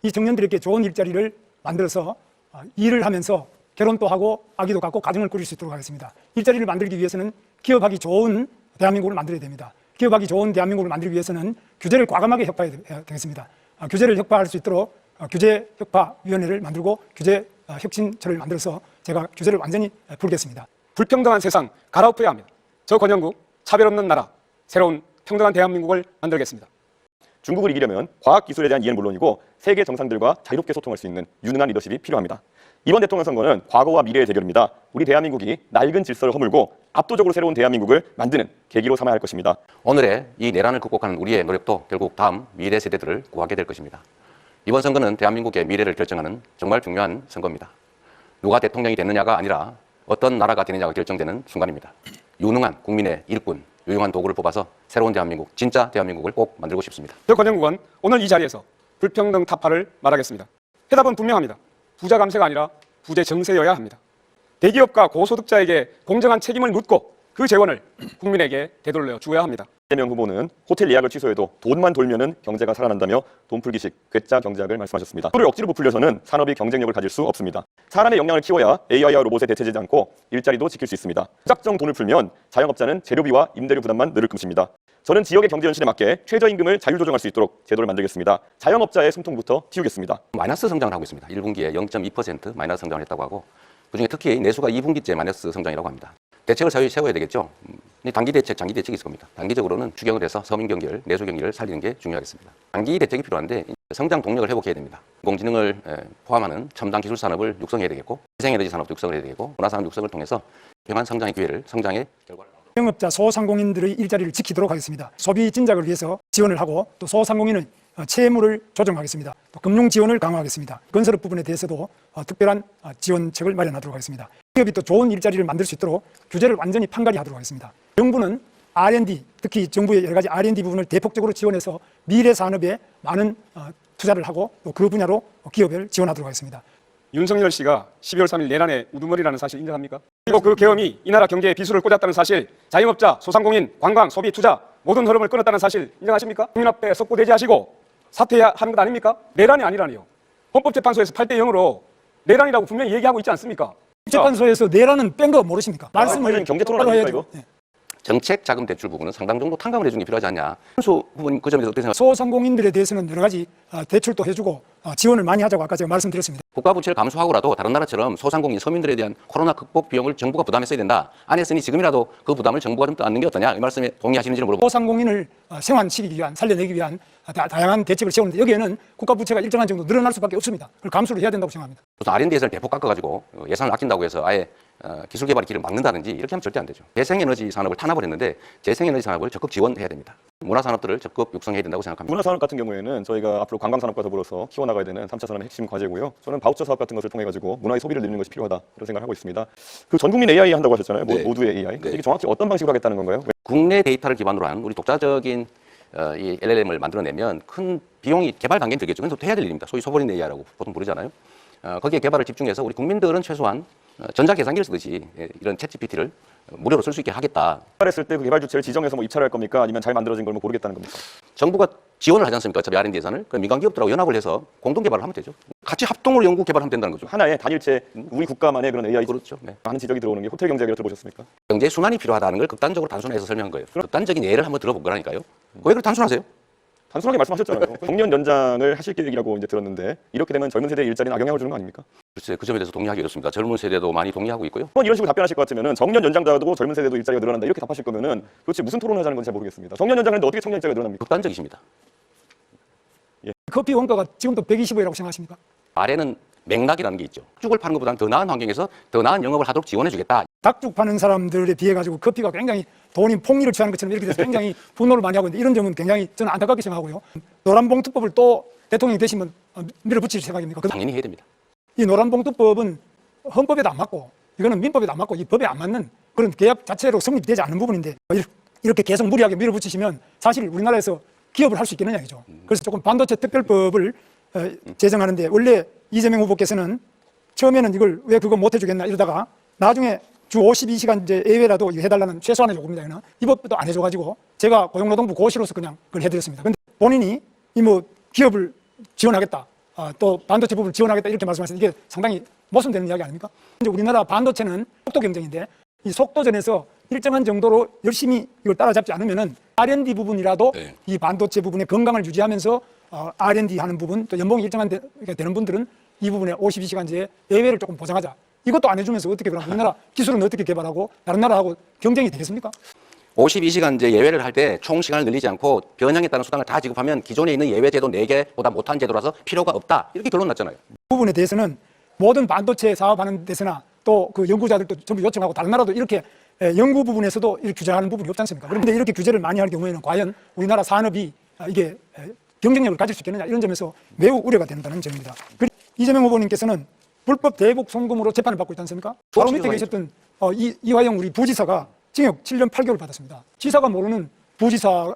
이 청년들에게 좋은 일자리를 만들어서 일을 하면서 결혼도 하고 아기도 갖고 가정을 꾸릴 수 있도록 하겠습니다. 일자리를 만들기 위해서는 기업하기 좋은 대한민국을 만들어야 됩니다. 기업하기 좋은 대한민국을 만들기 위해서는 규제를 과감하게 혁파해야 되겠습니다. 규제를 혁파할 수 있도록 규제혁파위원회를 만들고 규제혁신처를 만들어서 제가 규제를 완전히 풀겠습니다. 불평등한 세상 갈아엎어야 합니다. 저 권영국, 차별 없는 나라, 새로운 평등한 대한민국을 만들겠습니다. 중국을 이기려면 과학기술에 대한 이해는 물론이고 세계 정상들과 자유롭게 소통할 수 있는 유능한 리더십이 필요합니다. 이번 대통령 선거는 과거와 미래의 대결입니다. 우리 대한민국이 낡은 질서를 허물고 압도적으로 새로운 대한민국을 만드는 계기로 삼아야 할 것입니다. 오늘의 이 내란을 극복하는 우리의 노력도 결국 다음 미래 세대들을 구하게 될 것입니다. 이번 선거는 대한민국의 미래를 결정하는 정말 중요한 선거입니다. 누가 대통령이 됐느냐가 아니라 어떤 나라가 되느냐가 결정되는 순간입니다. 유능한 국민의 일꾼, 유용한 도구를 뽑아서 새로운 대한민국, 진짜 대한민국을 꼭 만들고 싶습니다. 저 권영국은 오늘 이 자리에서 불평등 타파를 말하겠습니다. 해답은 분명합니다. 부자 감세가 아니라 부재 정세여야 합니다. 대기업과 고소득자에게 공정한 책임을 묻고 그 재원을 국민에게 되돌려 주어야 합니다. 이재명 후보는 호텔 예약을 취소해도 돈만 돌면은 경제가 살아난다며 돈풀기식 괴짜 경제학을 말씀하셨습니다. 돈을 억지로 부풀려서는 산업이 경쟁력을 가질 수 없습니다. 사람의 역량을 키워야 AI와 로봇에 대체되지 않고 일자리도 지킬 수 있습니다. 무작정 돈을 풀면 자영업자는 재료비와 임대료 부담만 늘을 것입니다. 저는 지역의 경제 현실에 맞게 최저임금을 자율조정할 수 있도록 제도를 만들겠습니다. 자영업자의 숨통부터 틔우겠습니다. 마이너스 성장을 하고 있습니다. 1분기에 0.2% 마이너스 성장을 했다고 하고 그중에 특히 내수가 2분기째 마이너스 성장이라고 합니다. 대책을 세워야 되겠죠. 단기 대책, 장기 대책이 있을 겁니다. 단기적으로는 추경을 해서 서민 경기를, 내수 경기를 살리는 게 중요하겠습니다. 단기 대책이 필요한데 성장 동력을 회복해야 됩니다. 인공지능을 포함하는 첨단 기술 산업을 육성해야 되겠고 재생에너지 산업도 육성을 해야 되겠고 문화산업 육성을 통해서 평한 성장의 기회를, 성장의 결과를 자영업자 소상공인들의 일자리를 지키도록 하겠습니다. 소비 진작을 위해서 지원을 하고 또 소상공인은 채무를 조정하겠습니다. 또 금융 지원을 강화하겠습니다. 건설업 부분에 대해서도 특별한 지원책을 마련하도록 하겠습니다. 기업이 또 좋은 일자리를 만들 수 있도록 규제를 완전히 판가리하도록 하겠습니다. 정부는 R&D, 특히 정부의 여러 가지 R&D 부분을 대폭적으로 지원해서 미래 산업에 많은 투자를 하고 또 그 분야로 기업을 지원하도록 하겠습니다. 윤석열 씨가 12월 3일 내란의 우두머리라는 사실 인정합니까? 그리고 그 계엄이 이 나라 경제에 비수를 꽂았다는 사실, 자영업자, 소상공인, 관광, 소비, 투자 모든 흐름을 끊었다는 사실 인정하십니까? 국민 앞에 석고대지하시고 사퇴해야 하는 것 아닙니까? 내란이 아니라니요. 헌법재판소에서 8대 0으로 내란이라고 분명히 얘기하고 있지 않습니까? 재판소에서 내란은 뺀 거 모르십니까? 말씀을 경제 토론 아닙니까 이거? 정책 자금 대출 부분은 상당 정도 탕감을 해주는 게 필요하지 않냐. 한수 부분 그 점에서 어떻게 생각하세요? 소상공인들에 대해서는 여러 가지 대출도 해주고 지원을 많이 하자고 아까 제가 말씀드렸습니다. 국가 부채를 감소하고라도 다른 나라처럼 소상공인, 서민들에 대한 코로나 극복 비용을 정부가 부담했어야 된다. 안 했으니 지금이라도 그 부담을 정부가 좀 떠안는 게 어떠냐. 이 말씀에 동의하시는지를 물어보고. 소상공인을 생환시키기 위한, 살려내기 위한 다양한 대책을 세우는데 여기에는 국가 부채가 일정한 정도 늘어날 수밖에 없습니다. 그걸 감수를 해야 된다고 생각합니다. 무슨 R&D 예산을 대폭 깎아가지고 예산을 아낀다고 해서 아예 기술 개발의 길을 막는다든지 이렇게 하면 절대 안 되죠. 재생에너지 산업을 탄압을 했는데 재생에너지 산업을 적극 지원해야 됩니다. 문화산업들을 적극 육성해야 된다고 생각합니다. 문화산업 같은 경우에는 저희가 앞으로 관광산업과 더불어서 키워나가야 되는 3차 산업의 핵심 과제고요. 저는 바우처 사업 같은 것을 통해가지고 문화의 소비를 늘리는 것이 필요하다 이런 생각을 하고 있습니다. 그 전국민 AI 한다고 하셨잖아요. 네. 모두의 AI. 네. 이게 정확히 어떤 방식으로 하겠다는 건가요? 국내 데이터를 기반으로 한 우리 독자적인 이 LLM을 만들어내면 큰 비용이 개발 단계는 들겠죠. 그래서 해야 될 일입니다. 소위 소버린 AI라고 보통 부르잖아요. 거기에 개발을 집중해서 우리 국민들은 최소한 전자계산기를 쓰듯이 이런 챗GPT를 무료로 쓸 수 있게 하겠다. 개발했을 때 그 개발 주체를 지정해서 뭐 입찰할 겁니까? 아니면 잘 만들어진 걸 뭐 고르겠다는 겁니까? 정부가 지원을 하지 않습니까? 어차피 R&D 예산을. 그럼 민간 기업들하고 연합을 해서 공동 개발을 하면 되죠. 같이 합동으로 연구 개발하면 된다는 거죠. 하나의 단일체 우리 국가만의 그런 AI 그렇죠. 네. 하는 지적이 들어오는 게 호텔 경제학이라고 들어보셨습니까? 경제 순환이 필요하다는 걸 극단적으로 단순화해서 설명한 거예요. 극단적인 예를 한번 들어본 거라니까요. 왜 그렇게 단순하세요? 단순하게 말씀하셨잖아요. 정년 연장을 하실 계획이라고 이제 들었는데 이렇게 되면 젊은 세대의 일자리는 악영향을 주는 거 아닙니까? 글쎄 그 점에 대해서 동의하기 어렵습니다. 젊은 세대도 많이 동의하고 있고요. 이런 식으로 답변하실 것 같으면은 정년 연장자도 젊은 세대도 일자리가 늘어난다 이렇게 답하실 거면은 도대체 무슨 토론을 하자는 건지 잘 모르겠습니다. 정년 연장하는데 어떻게 청년 일자리가 늘어납니까? 극단적이십니다. 커피 원가가 지금도 125이라고 생각하십니까? 아래는 맥락이라는 게 있죠. 죽을 파는 것보다는 더 나은 환경에서 더 나은 영업을 하도록 지원해주겠다. 닭죽 파는 사람들에 비해 가지고 커피가 굉장히 돈이 폭리를 취하는 것처럼 이렇게 돼서 굉장히 분노를 많이 하고 있는데 이런 점은 굉장히 저는 안타깝게 생각하고요. 노란봉투법을 또 대통령이 되시면 밀어붙일 생각입니까? 당연히 해야 됩니다. 이 노란봉투법은 헌법에도 안 맞고 이거는 민법에도 안 맞고 이 법에 안 맞는 그런 계약 자체로 성립되지 않은 부분인데 이렇게 계속 무리하게 밀어붙이시면 사실 우리나라에서 기업을 할 수 있겠느냐 이죠. 그래서 조금 반도체 특별법을 제정하는데 원래 이재명 후보께서는 처음에는 이걸 왜 그거 못 해주겠나 이러다가 나중에 주 52시간제 예외라도 해달라는 최소한의 요구입니다. 이거는 이 법도 안 해줘가지고 제가 고용노동부 고시로서 그냥 그걸 해드렸습니다. 근데 본인이 이 뭐 기업을 지원하겠다 또 반도체 부분을 지원하겠다 이렇게 말씀하시는 이게 상당히 모순되는 이야기 아닙니까? 이제 우리나라 반도체는 속도 경쟁인데 이 속도전에서 일정한 정도로 열심히 이걸 따라잡지 않으면은 R&D 부분이라도 네. 이 반도체 부분의 건강을 유지하면서 R&D 하는 부분 또 연봉이 일정한 되는 분들은 이 부분에 52시간제 예외를 조금 보장하자. 이것도 안 해주면서 어떻게 그럼 우리나라 기술은 어떻게 개발하고 다른 나라하고 경쟁이 되겠습니까? 52시간제 예외를 할 때 총 시간을 늘리지 않고 변형에 따른 수당을 다 지급하면 기존에 있는 예외 제도 4개보다 못한 제도라서 필요가 없다. 이렇게 결론 났잖아요. 그 부분에 대해서는 모든 반도체 사업하는 데서나 또 그 연구자들도 전부 요청하고 다른 나라도 이렇게 연구 부분에서도 이렇게 규제하는 부분이 없지 않습니까? 그런데 이렇게 규제를 많이 할 경우에는 과연 우리나라 산업이 이게 경쟁력을 가질 수 있겠느냐 이런 점에서 매우 우려가 된다는 점입니다. 그리고 이재명 후보님께서는 불법 대북 송금으로 재판을 받고 있지 않습니까? 바로 밑에 계셨던 이화영 우리 부지사가 징역 7년 8개월 받았습니다. 지사가 모르는 부지사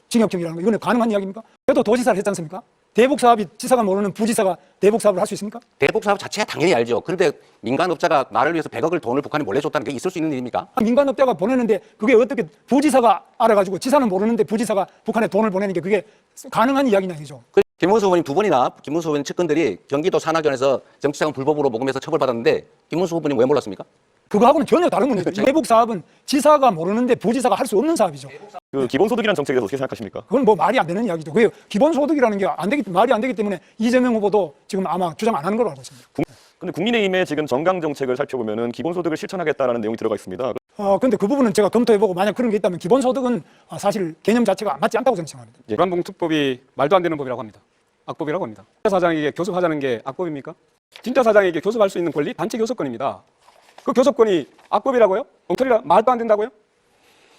징역형이라는 거 이거는 가능한 이야기입니까? 그래도 도지사를 했지 않습니까? 대북 사업이 지사가 모르는 부지사가 대북 사업을 할 수 있습니까? 대북 사업 자체가 당연히 알죠. 그런데 민간업자가 나를 위해서 100억을 돈을 북한에 몰래 줬다는 게 있을 수 있는 일입니까? 민간업자가 보내는데 그게 어떻게 부지사가 알아가지고 지사는 모르는데 부지사가 북한에 돈을 보내는 게 그게 가능한 이야기냐 이죠. 김문수 후보님 2번이나 김문수 후보님 측근들이 경기도 산하견에서 정치자금 불법으로 모금해서 처벌받았는데 김문수 후보님 왜 몰랐습니까? 그거하고는 전혀 다른 문제죠. 대북 사업은 지사가 모르는데 부지사가 할 수 없는 사업이죠. 그 기본소득이라는 정책에 대해서 어떻게 생각하십니까? 그건 뭐 말이 안 되는 이야기죠. 그 기본소득이라는 게 말이 안 되기 때문에 이재명 후보도 지금 아마 주장 안 하는 걸로 알고 있습니다. 근데 국민의힘의 지금 정강 정책을 살펴보면은 기본소득을 실천하겠다라는 내용이 들어가 있습니다. 근데 그 부분은 제가 검토해보고 만약 그런 게 있다면 기본소득은 사실 개념 자체가 맞지 않다고 생각합니다. 불안봉투법이 말도 안 되는 법이라고 합니다. 악법이라고 합니다. 진짜 사장에게 교섭하자는 게 악법입니까? 진짜 사장에게 교섭할 수 있는 권리 단체 교섭권입니다. 그 교섭권이 악법이라고요? 엉터리라 말도 안 된다고요?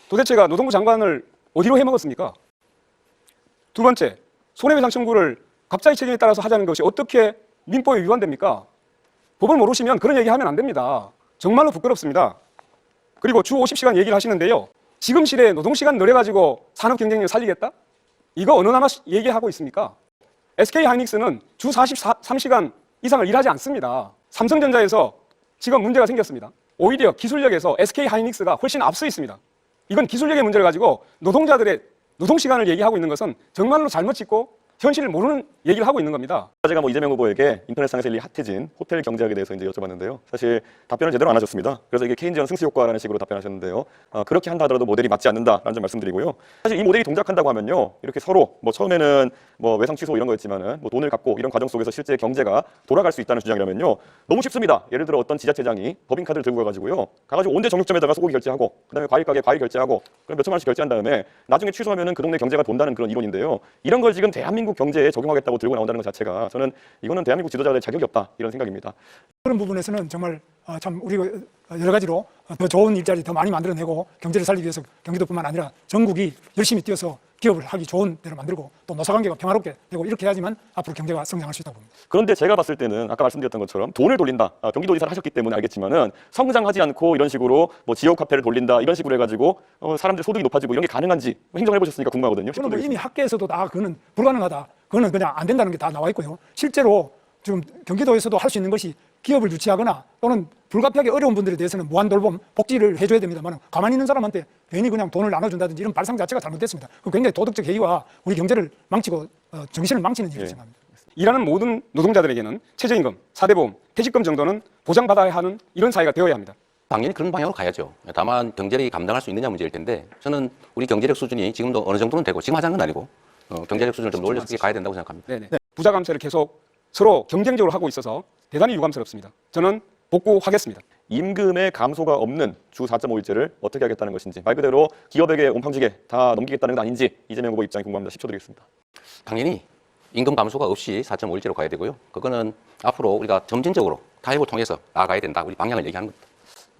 도대체가 노동부 장관을 어디로 해먹었습니까? 두 번째, 손해배상 청구를 각자의 책임에 따라서 하자는 것이 어떻게 민법에 위반됩니까? 법을 모르시면 그런 얘기하면 안 됩니다. 정말로 부끄럽습니다. 그리고 주 50시간 얘기를 하시는데요. 지금 시대에 노동시간 늘려가지고 산업 경쟁력을 살리겠다? 이거 어느 나라 얘기하고 있습니까? SK하이닉스는 주 43시간 이상을 일하지 않습니다. 삼성전자에서 지금 문제가 생겼습니다. 오히려 기술력에서 SK하이닉스가 훨씬 앞서 있습니다. 이건 기술력의 문제를 가지고 노동자들의 노동시간을 얘기하고 있는 것은 정말로 잘못 짚고 현실을 모르는 얘기를 하고 있는 겁니다. 제가 이재명 후보에게 인터넷상에서 일리 핫해진 호텔 경제학에 대해서 이제 여쭤봤는데요. 사실 답변을 제대로 안 하셨습니다. 그래서 이게 케인지언 승수 효과라는 식으로 답변하셨는데요. 그렇게 한다 하더라도 모델이 맞지 않는다라는 점 말씀드리고요. 사실 이 모델이 동작한다고 하면요, 이렇게 서로 처음에는 외상 취소 이런 거였지만은 돈을 갚고 이런 과정 속에서 실제 경제가 돌아갈 수 있다는 주장이라면요, 너무 쉽습니다. 예를 들어 어떤 지자체장이 법인카드를 들고 가가지고 온대 정육점에다가 소고기 결제하고, 그다음에 과일 가게 과일 결제하고, 그럼 몇천만 원씩 결제한 다음에 나중에 취소하면은 그 동네 경제가 돈다는 그런 이론인데요. 이런 걸 지금 대한민국 경제에 적용하겠다고 들고 나온다는 것 자체가 저는 이거는 대한민국 지도자들의 자격이 없다 이런 생각입니다. 그런 부분에서는 정말 참 우리가 여러 가지로 더 좋은 일자리 더 많이 만들어내고 경제를 살리기 위해서 경기도뿐만 아니라 전국이 열심히 뛰어서 기업을 하기 좋은 데로 만들고 또 노사관계가 평화롭게 되고 이렇게 해야지만 앞으로 경제가 성장할 수 있다고 봅니다. 그런데 제가 봤을 때는 아까 말씀드렸던 것처럼 돈을 돌린다. 경기도지사를 하셨기 때문에 알겠지만은 성장하지 않고 이런 식으로 지역 화폐를 돌린다 이런 식으로 해가지고 사람들 소득이 높아지고 이런 게 가능한지 행정을 해보셨으니까 궁금하거든요. 저는 이미 학계에서도 다 그거는 불가능하다. 그거는 그냥 안 된다는 게 다 나와 있고요. 실제로 지금 경기도에서도 할 수 있는 것이 기업을 유치하거나 또는 불가피하게 어려운 분들에 대해서는 무한돌봄 복지를 해줘야 됩니다만 가만히 있는 사람한테 괜히 그냥 돈을 나눠준다든지 이런 발상 자체가 잘못됐습니다. 그 굉장히 도덕적 해이와 우리 경제를 망치고 정신을 망치는 일이라고 생각합니다. 일하는 모든 노동자들에게는 최저임금, 4대 보험, 퇴직금 정도는 보장받아야 하는 이런 사회가 되어야 합니다. 당연히 그런 방향으로 가야죠. 다만 경제력이 감당할 수 있느냐 문제일 텐데 저는 우리 경제력 수준이 지금도 어느 정도는 되고 지금 하자는 건 아니고 경제력 수준을 좀 올려서 가야 된다고 생각합니다. 네네. 부자 감세를 계속 서로 경쟁적으로 하고 있어서 대단히 유감스럽습니다. 저는 복구하겠습니다. 임금의 감소가 없는 주 4.5일제를 어떻게 하겠다는 것인지, 말 그대로 기업에게 온팡지게 다 넘기겠다는 건 아닌지 이재명 후보 입장이 궁금합니다. 10초 드리겠습니다. 당연히 임금 감소가 없이 4.5일제로 가야 되고요. 그거는 앞으로 우리가 점진적으로 타협을 통해서 나아가야 된다. 우리 방향을 얘기하는 겁니다.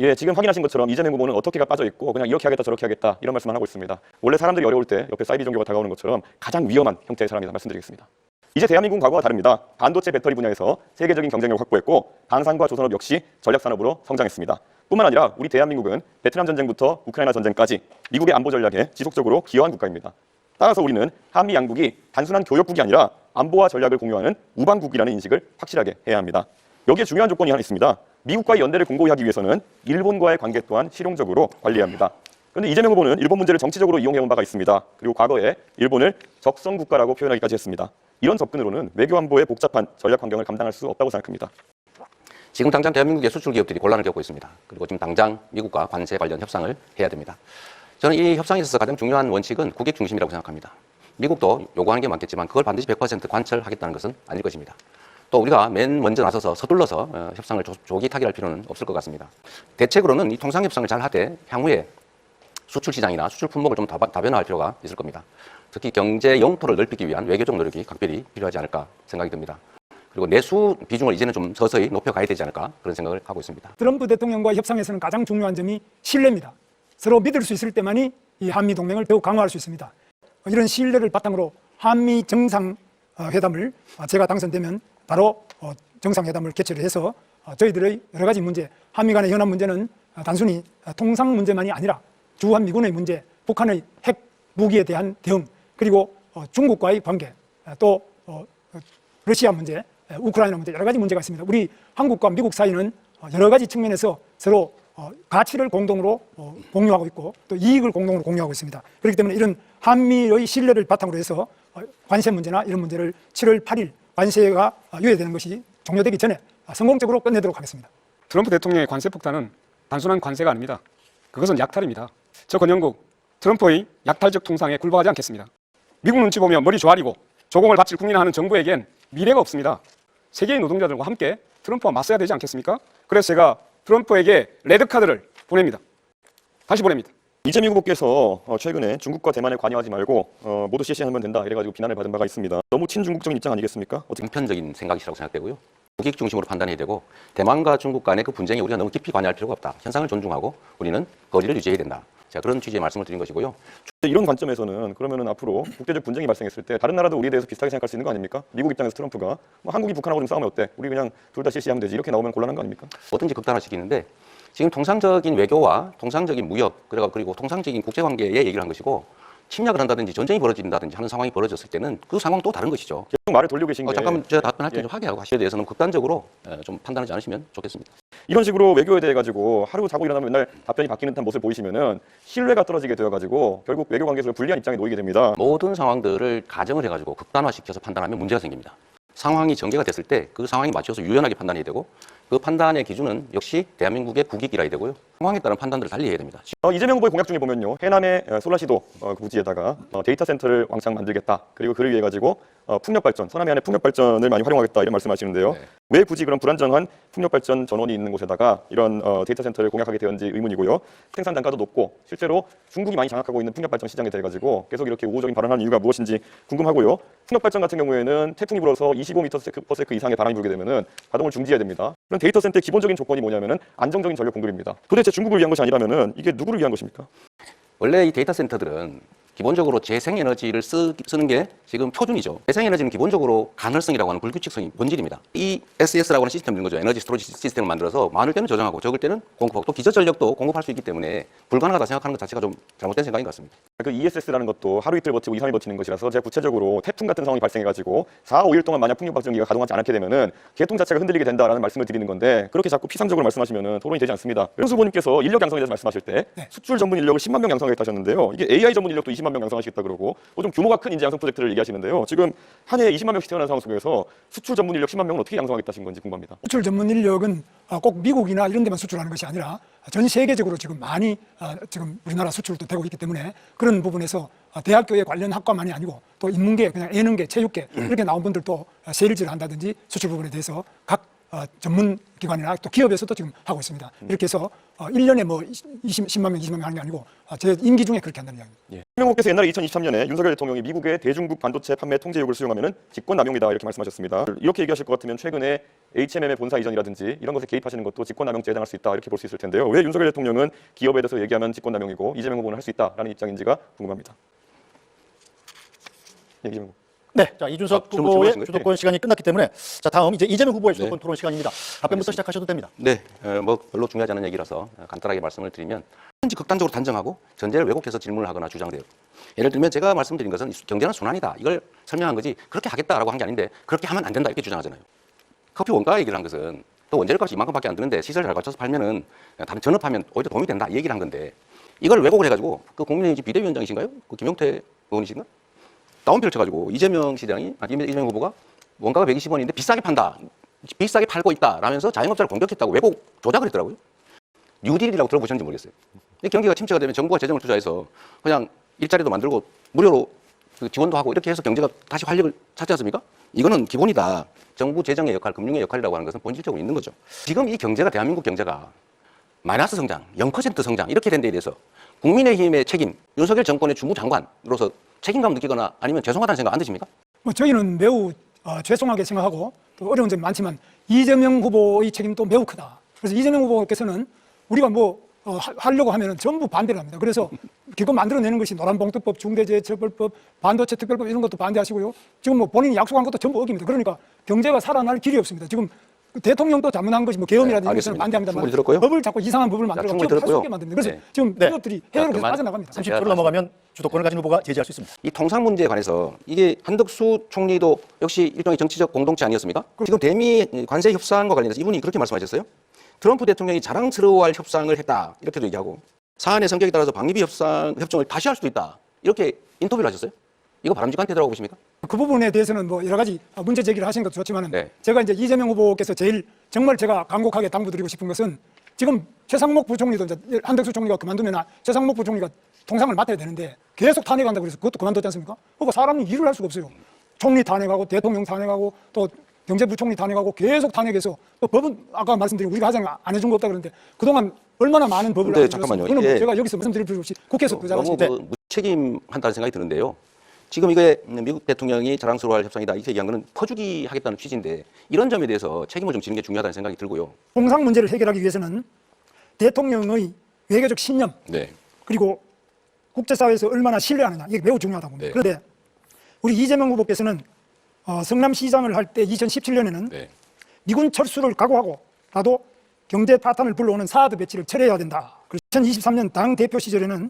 예, 지금 확인하신 것처럼 이재명 후보는 어떻게가 빠져 있고 그냥 이렇게 하겠다 저렇게 하겠다 이런 말씀만 하고 있습니다. 원래 사람들이 어려울 때 옆에 사이비 종교가 다가오는 것처럼 가장 위험한 형태의 사람이다 말씀드리겠습니다. 이제 대한민국은 과거와 다릅니다. 반도체 배터리 분야에서 세계적인 경쟁력을 확보했고 방산과 조선업 역시 전략산업으로 성장했습니다. 뿐만 아니라 우리 대한민국은 베트남 전쟁부터 우크라이나 전쟁까지 미국의 안보 전략에 지속적으로 기여한 국가입니다. 따라서 우리는 한미 양국이 단순한 교역국이 아니라 안보와 전략을 공유하는 우방국이라는 인식을 확실하게 해야 합니다. 여기에 중요한 조건이 하나 있습니다. 미국과의 연대를 공고히 하기 위해서는 일본과의 관계 또한 실용적으로 관리해야 합니다. 그런데 이재명 후보는 일본 문제를 정치적으로 이용해온 바가 있습니다. 그리고 과거에 일본을 적성국가라고 표현하기까지 했습니다. 이런 접근으로는 외교 안보의 복잡한 전략 환경을 감당할 수 없다고 생각합니다. 지금 당장 대한민국의 수출 기업들이 곤란을 겪고 있습니다. 그리고 지금 당장 미국과 관세 관련 협상을 해야 됩니다. 저는 이 협상에 있어서 가장 중요한 원칙은 국익 중심이라고 생각합니다. 미국도 요구하는 게 많겠지만 그걸 반드시 100% 관철하겠다는 것은 아닐 것입니다. 또 우리가 맨 먼저 나서서 서둘러서 협상을 조기 타결할 필요는 없을 것 같습니다. 대책으로는 이 통상협상을 잘 하되 향후에 수출 시장이나 수출 품목을 좀 다변화할 필요가 있을 겁니다. 특히 경제 영토를 넓히기 위한 외교적 노력이 각별히 필요하지 않을까 생각이 듭니다. 그리고 내수 비중을 이제는 좀 서서히 높여가야 되지 않을까 그런 생각을 하고 있습니다. 트럼프 대통령과 협상에서는 가장 중요한 점이 신뢰입니다. 서로 믿을 수 있을 때만이 이 한미 동맹을 더욱 강화할 수 있습니다. 이런 신뢰를 바탕으로 한미 정상회담을 제가 당선되면 바로 정상회담을 개최를 해서 저희들의 여러 가지 문제, 한미 간의 현안 문제는 단순히 통상 문제만이 아니라 주한미군의 문제, 북한의 핵 무기에 대한 대응, 그리고 중국과의 관계, 또 러시아 문제, 우크라이나 문제, 여러 가지 문제가 있습니다. 우리 한국과 미국 사이는 여러 가지 측면에서 서로 가치를 공동으로 공유하고 있고 또 이익을 공동으로 공유하고 있습니다. 그렇기 때문에 이런 한미의 신뢰를 바탕으로 해서 관세 문제나 이런 문제를 7월 8일 관세가 유예되는 것이 종료되기 전에 성공적으로 끝내도록 하겠습니다. 트럼프 대통령의 관세 폭탄은 단순한 관세가 아닙니다. 그것은 약탈입니다. 저 건영국 트럼프의 약탈적 통상에 굴복하지 않겠습니다. 미국 눈치 보며 머리 조아리고 조공을 바칠 국민을 하는 정부에겐 미래가 없습니다. 세계의 노동자들과 함께 트럼프와 맞서야 되지 않겠습니까? 그래서 제가 트럼프에게 레드카드를 보냅니다. 다시 보냅니다. 이재명 후보께서 최근에 중국과 대만에 관여하지 말고 모두 CC하면 된다 이래가지고 비난을 받은 바가 있습니다. 너무 친중국적인 입장 아니겠습니까? 어떻게 단편적인 생각이라고 생각되고요. 국익 중심으로 판단해야 되고 대만과 중국 간의 그 분쟁에 우리가 너무 깊이 관여할 필요가 없다. 현상을 존중하고 우리는 거리를 유지해야 된다. 제가 그런 취지의 말씀을 드린 것이고요. 이런 관점에서는 그러면은 앞으로 국제적 분쟁이 발생했을 때 다른 나라도 우리에 대해서 비슷하게 생각할 수 있는 거 아닙니까? 미국 입장에서 트럼프가 뭐 한국이 북한하고 좀 싸우면 어때? 우리 그냥 둘 다 CC하면 되지 이렇게 나오면 곤란한 거 아닙니까? 뭐든지 극단화시키는데 지금 통상적인 외교와 통상적인 무역 그리고 통상적인 국제관계에 얘기를 한 것이고 침략을 한다든지 전쟁이 벌어진다든지 하는 상황이 벌어졌을 때는 그 상황은 또 다른 것이죠. 계속 말을 돌리고 계신 게 잠깐만 제가 답변할 때 좀 하게 하고 하시에 대해서는 극단적으로 좀 판단하지 않으시면 좋겠습니다. 이런 식으로 외교에 대해 가지고 하루 자고 일어나면 맨날 답변이 바뀌는 듯한 모습을 보이시면은 신뢰가 떨어지게 되어 가지고 결국 외교 관계에서 불리한 입장에 놓이게 됩니다. 모든 상황들을 가정을 해가지고 극단화시켜서 판단하면 문제가 생깁니다. 상황이 전개가 됐을 때 그 상황에 맞춰서 유연하게 판단해야 되고 그 판단의 기준은 역시 대한민국의 국익이라야 되고요. 상황에 따른 판단들을 달리 해야 됩니다. 이재명 후보의 공약 중에 보면요. 해남의 솔라시도 부지에다가 데이터 센터를 왕창 만들겠다. 그리고 그를 위해 가지고 풍력 발전, 서남해안의 풍력 발전을 많이 활용하겠다 이런 말씀하시는데요. 네. 왜 굳이 그런 불안정한 풍력 발전 전원이 있는 곳에다가 이런 데이터 센터를 공약하게 되었는지 의문이고요. 생산 단가도 높고 실제로 중국이 많이 장악하고 있는 풍력 발전 시장에 대해 가지고 계속 이렇게 우호적인 발언하는 이유가 무엇인지 궁금하고요. 풍력 발전 같은 경우에는 태풍이 불어서 25m/s 이상의 바람이 불게 되면은 가동을 중지해야 됩니다. 그런 데이터 센터의 기본적인 조건이 뭐냐면은 안정적인 전력 공급입니다. 도대체 중국을 위한 것이 아니라면은 이게 누구를 위한 것입니까? 원래 이 데이터 센터들은 기본적으로 재생에너지를 쓰는 게 지금 표준이죠. 재생에너지는 기본적으로 간헐성이라고 하는 불규칙성이 본질입니다. 이 SS라고 하는 시스템을 있는 거죠. 에너지 스토리지 시스템을 만들어서 많을 때는 저장하고 적을 때는 공급하고 또 기저전력도 공급할 수 있기 때문에 불가능하다 생각하는 것 자체가 좀 잘못된 생각인 것 같습니다. 그 ESS라는 것도 하루 이틀 버티고 2, 3일 버티는 것이라서 제가 구체적으로 태풍 같은 상황이 발생해가지고 4, 5일 동안 만약 풍력 발전기가 가동하지 않게 되면은 개통 자체가 흔들리게 된다라는 말씀을 드리는 건데 그렇게 자꾸 피상적으로 말씀하시면은 토론이 되지 않습니다. 윤수 후보님께서 인력 양성에 대해서 말씀하실 때 수출 전문 인력을 10만 명 양성하겠다 하셨는데요. 이게 AI 전문 인력도 20만 명 양성하시겠다 그러고 좀 규모가 큰 인재 양성 프로젝트를 얘기하시는데요. 지금 한 해에 20만 명씩 태어난 상황 속에서 수출 전문 인력 10만 명을 어떻게 양성하겠다 하신 건지 궁금합니다. 수출 전문 인력은 꼭 미국이나 이런 데만 수출하는 것이 아니라 전 세계적으로 지금 많이 지금 우리나라 수출도 되고 있기 때문에 그런 부분에서 대학교에 관련 학과만이 아니고 또 인문계, 그냥 예능계, 체육계 이렇게 나온 분들도 세일즈를 한다든지 수출 부분에 대해서 각 전문 기관이나 또 기업에서도 지금 하고 있습니다. 이렇게 해서 1년에 뭐 10만 명, 20만 명 하는 게 아니고 제 임기 중에 그렇게 한다는 이야기입니다. 이재명 후보께서 옛날에 2023년에 윤석열 대통령이 미국의 대중국 반도체 판매 통제욕을 수용하면은 직권남용이다 이렇게 말씀하셨습니다. 이렇게 얘기하실 것 같으면 최근에 HMM의 본사 이전이라든지 이런 것에 개입하시는 것도 직권남용죄에 해당할 수 있다 이렇게 볼 수 있을 텐데요. 왜 윤석열 대통령은 기업에 대해서 얘기하면 직권남용이고 이재명 후보는 할 수 있다라는 입장인지가 궁금합니다. 이재명 후보. 네, 자 이준석 후보의 질문하신 주도권 시간이 끝났기 때문에 자 다음 이제 이재명 후보의 주도권 토론 시간입니다. 답변부터 시작하셔도 됩니다. 네, 뭐 별로 중요하지 않은 얘기라서 간단하게 말씀을 드리면 현지 극단적으로 단정하고 전제를 왜곡해서 질문을 하거나 주장돼요. 예를 들면 제가 말씀드린 것은 경제는 순환이다. 이걸 설명한 거지 그렇게 하겠다라고 한 게 아닌데 그렇게 하면 안 된다 이렇게 주장하잖아요. 커피 원가 얘기를 한 것은 또 원재료값이 이만큼밖에 안 드는데 시설 잘 갖춰서 팔면은 다른 전업하면 오히려 도움이 된다 이 얘기를 한 건데 이걸 왜곡을 해가지고 그 국민의힘 비대위원장이신가요? 그 김용태 의원이신가? 다운표를 쳐가지고 이재명 후보가 원가가 120원인데 비싸게 판다. 비싸게 팔고 있다라면서 자영업자를 공격했다고 왜곡 조작을 했더라고요. 뉴딜이라고 들어보셨는지 모르겠어요. 근데 경기가 침체가 되면 정부가 재정을 투자해서 그냥 일자리도 만들고 무료로 그 지원도 하고 이렇게 해서 경제가 다시 활력을 찾지 않습니까? 이거는 기본이다. 정부 재정의 역할, 금융의 역할이라고 하는 것은 본질적으로 있는 거죠. 지금 이 경제가 대한민국 경제가 마이너스 성장, 0% 성장 이렇게 된 데에 대해서 국민의힘의 책임, 윤석열 정권의 주무장관으로서 책임감 느끼거나 아니면 죄송하다는 생각 안 드십니까? 뭐 저희는 매우 죄송하게 생각하고 또 어려운 점이 많지만 이재명 후보의 책임도 매우 크다. 그래서 이재명 후보께서는 우리가 하려고 하면 전부 반대를 합니다. 그래서 기껏 만들어내는 것이 노란봉투법, 중대재해처벌법, 반도체 특별법 이런 것도 반대하시고요. 지금 본인이 약속한 것도 전부 어깁니다. 그러니까 경제가 살아날 길이 없습니다. 지금 대통령도 자문한 것이 계엄이라든지 이것은 반대합니다만 충분히 들었고요. 법을 자꾸 이상한 법을 만들어 충분히 기업 할수 들었고요. 없게 만듭니다. 그래서 네. 지금 네. 기업들이 해외로 계속 그만. 빠져나갑니다. 30초를 넘어가면 주도권을 가진 후보가 제지할 수 있습니다. 이 통상 문제에 관해서 이게 한덕수 총리도 역시 일종의 정치적 공동체 아니었습니까? 지금 대미 관세 협상과 관련해서 이분이 그렇게 말씀하셨어요. 트럼프 대통령이 자랑스러워할 협상을 했다 이렇게도 얘기하고 사안의 성격에 따라서 방위비 협정을 다시 할 수도 있다 이렇게 인터뷰를 하셨어요. 이거 바람직한 태도라고 보십니까? 그 부분에 대해서는 여러 가지 문제 제기를 하신 것도 좋지만 네. 제가 이제 이재명 후보께서 정말 제가 간곡하게 당부드리고 싶은 것은 지금 최상목 부총리도 이제 한덕수 총리가 그만두면 최상목 부총리가 통상을 맡아야 되는데 계속 탄핵한다고 그래서 그것도 그만뒀지 않습니까? 그러니까 사람이 일을 할 수가 없어요. 총리 탄핵하고 대통령 탄핵하고 또 경제부총리 탄핵하고 계속 탄핵해서 또 법은 아까 말씀드린 우리가 하장 안 해준 거 없다 그러는데 그동안 얼마나 많은 법을 근데 안 잠깐만요. 그거는 이게 제가 여기서 말씀드릴 필요 없이 국회에서 그 너무 잘하시는데 무책임한다는 생각이 드는데요. 지금 이게 미국 대통령이 자랑스러워할 협상이다 이렇게 얘기한 거는 퍼주기 하겠다는 취지인데 이런 점에 대해서 책임을 좀 지는 게 중요하다는 생각이 들고요. 통상 문제를 해결하기 위해서는 대통령의 외교적 신념 네. 그리고 국제사회에서 얼마나 신뢰하느냐 이게 매우 중요하다고 봅니다. 네. 그런데 우리 이재명 후보께서는 성남시장을 할 때 2017년에는 네. 미군 철수를 각오하고 나도 경제 파탄을 불러오는 사드 배치를 철회해야 된다. 그래서 2023년 당 대표 시절에는